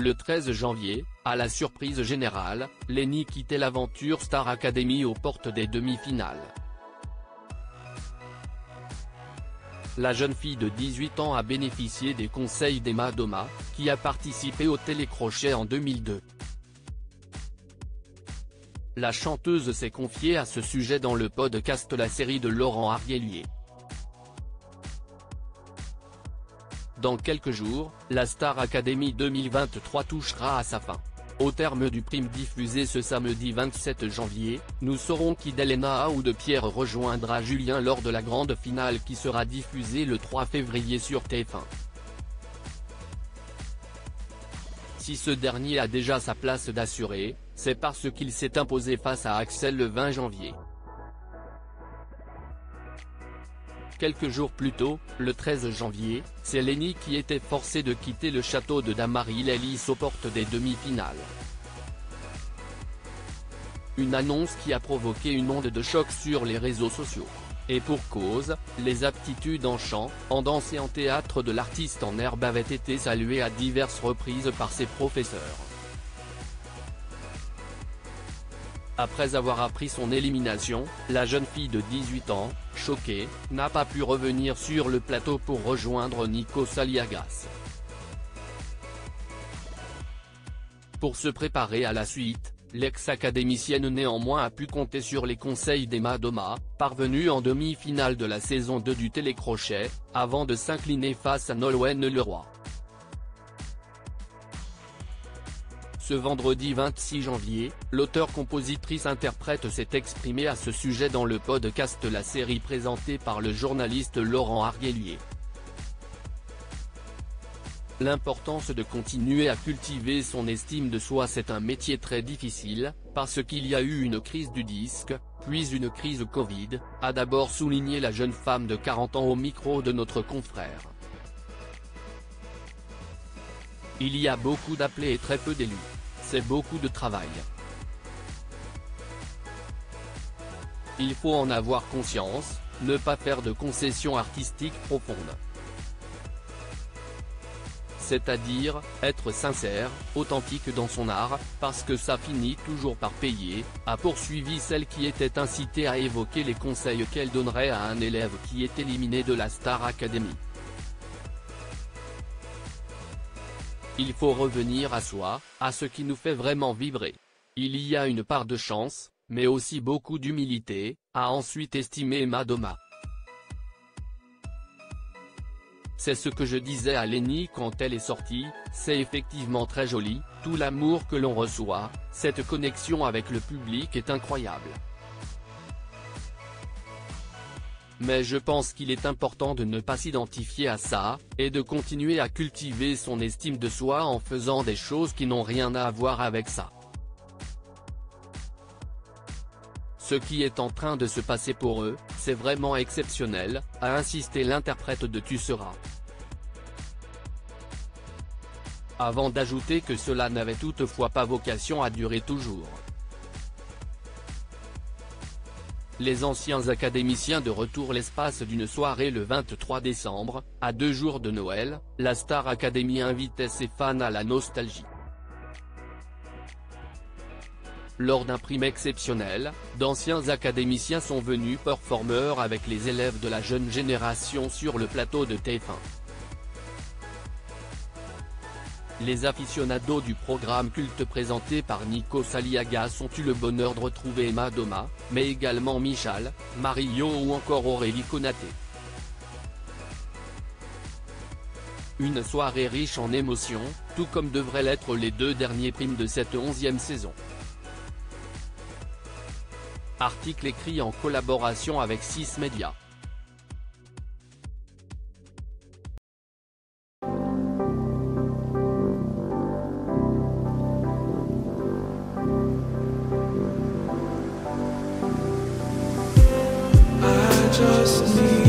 Le 13 janvier, à la surprise générale, Lenny quittait l'aventure Star Academy aux portes des demi-finales. La jeune fille de 18 ans a bénéficié des conseils d'Emma Doma, qui a participé au télécrochet en 2002. La chanteuse s'est confiée à ce sujet dans le podcast La série de Laurent Arguelier. Dans quelques jours, la Star Academy 2023 touchera à sa fin. Au terme du prime diffusé ce samedi 27 janvier, nous saurons qui d'Elena ou de Pierre rejoindra Julien lors de la grande finale qui sera diffusée le 3 février sur TF1. Si ce dernier a déjà sa place d'assuré, c'est parce qu'il s'est imposé face à Axel le 20 janvier. Quelques jours plus tôt, le 13 janvier, c'est Lenny qui était forcé de quitter le château de Dammaril-Ellis aux portes des demi-finales. Une annonce qui a provoqué une onde de choc sur les réseaux sociaux. Et pour cause, les aptitudes en chant, en danse et en théâtre de l'artiste en herbe avaient été saluées à diverses reprises par ses professeurs. Après avoir appris son élimination, la jeune fille de 18 ans, choquée, n'a pas pu revenir sur le plateau pour rejoindre Nico Saliagas. Pour se préparer à la suite, l'ex-académicienne néanmoins a pu compter sur les conseils d'Emma Doma, parvenue en demi-finale de la saison 2 du télécrochet, avant de s'incliner face à Nolwenn Leroy. Ce vendredi 26 janvier, l'auteure-compositrice-interprète s'est exprimée à ce sujet dans le podcast La série présenté par le journaliste Laurent Arguelier. L'importance de continuer à cultiver son estime de soi. C'est un métier très difficile, parce qu'il y a eu une crise du disque, puis une crise Covid, a d'abord souligné la jeune femme de 40 ans au micro de notre confrère. Il y a beaucoup d'appelés et très peu d'élus. C'est beaucoup de travail. Il faut en avoir conscience, ne pas faire de concessions artistiques profondes. C'est-à-dire, être sincère, authentique dans son art, parce que ça finit toujours par payer, a poursuivi celle qui était incitée à évoquer les conseils qu'elle donnerait à un élève qui est éliminé de la Star Academy. Il faut revenir à soi, à ce qui nous fait vraiment vibrer. Il y a une part de chance, mais aussi beaucoup d'humilité, a ensuite estimé Emma Doma. C'est ce que je disais à Lenny quand elle est sortie, c'est effectivement très joli, tout l'amour que l'on reçoit, cette connexion avec le public est incroyable. Mais je pense qu'il est important de ne pas s'identifier à ça, et de continuer à cultiver son estime de soi en faisant des choses qui n'ont rien à voir avec ça. Ce qui est en train de se passer pour eux, c'est vraiment exceptionnel, a insisté l'interprète de Tu seras. Avant d'ajouter que cela n'avait toutefois pas vocation à durer toujours. Les anciens académiciens de retour l'espace d'une soirée le 23 décembre, à 2 jours de Noël, la Star Academy invitait ses fans à la nostalgie. Lors d'un prime exceptionnel, d'anciens académiciens sont venus performeurs avec les élèves de la jeune génération sur le plateau de TF1. Les aficionados du programme culte présenté par Nico Saliagas ont eu le bonheur de retrouver Emma Doma, mais également Michal, Mario ou encore Aurélie Konaté. Une soirée riche en émotions, tout comme devraient l'être les 2 derniers primes de cette 11e saison. Article écrit en collaboration avec 6 Médias. Just need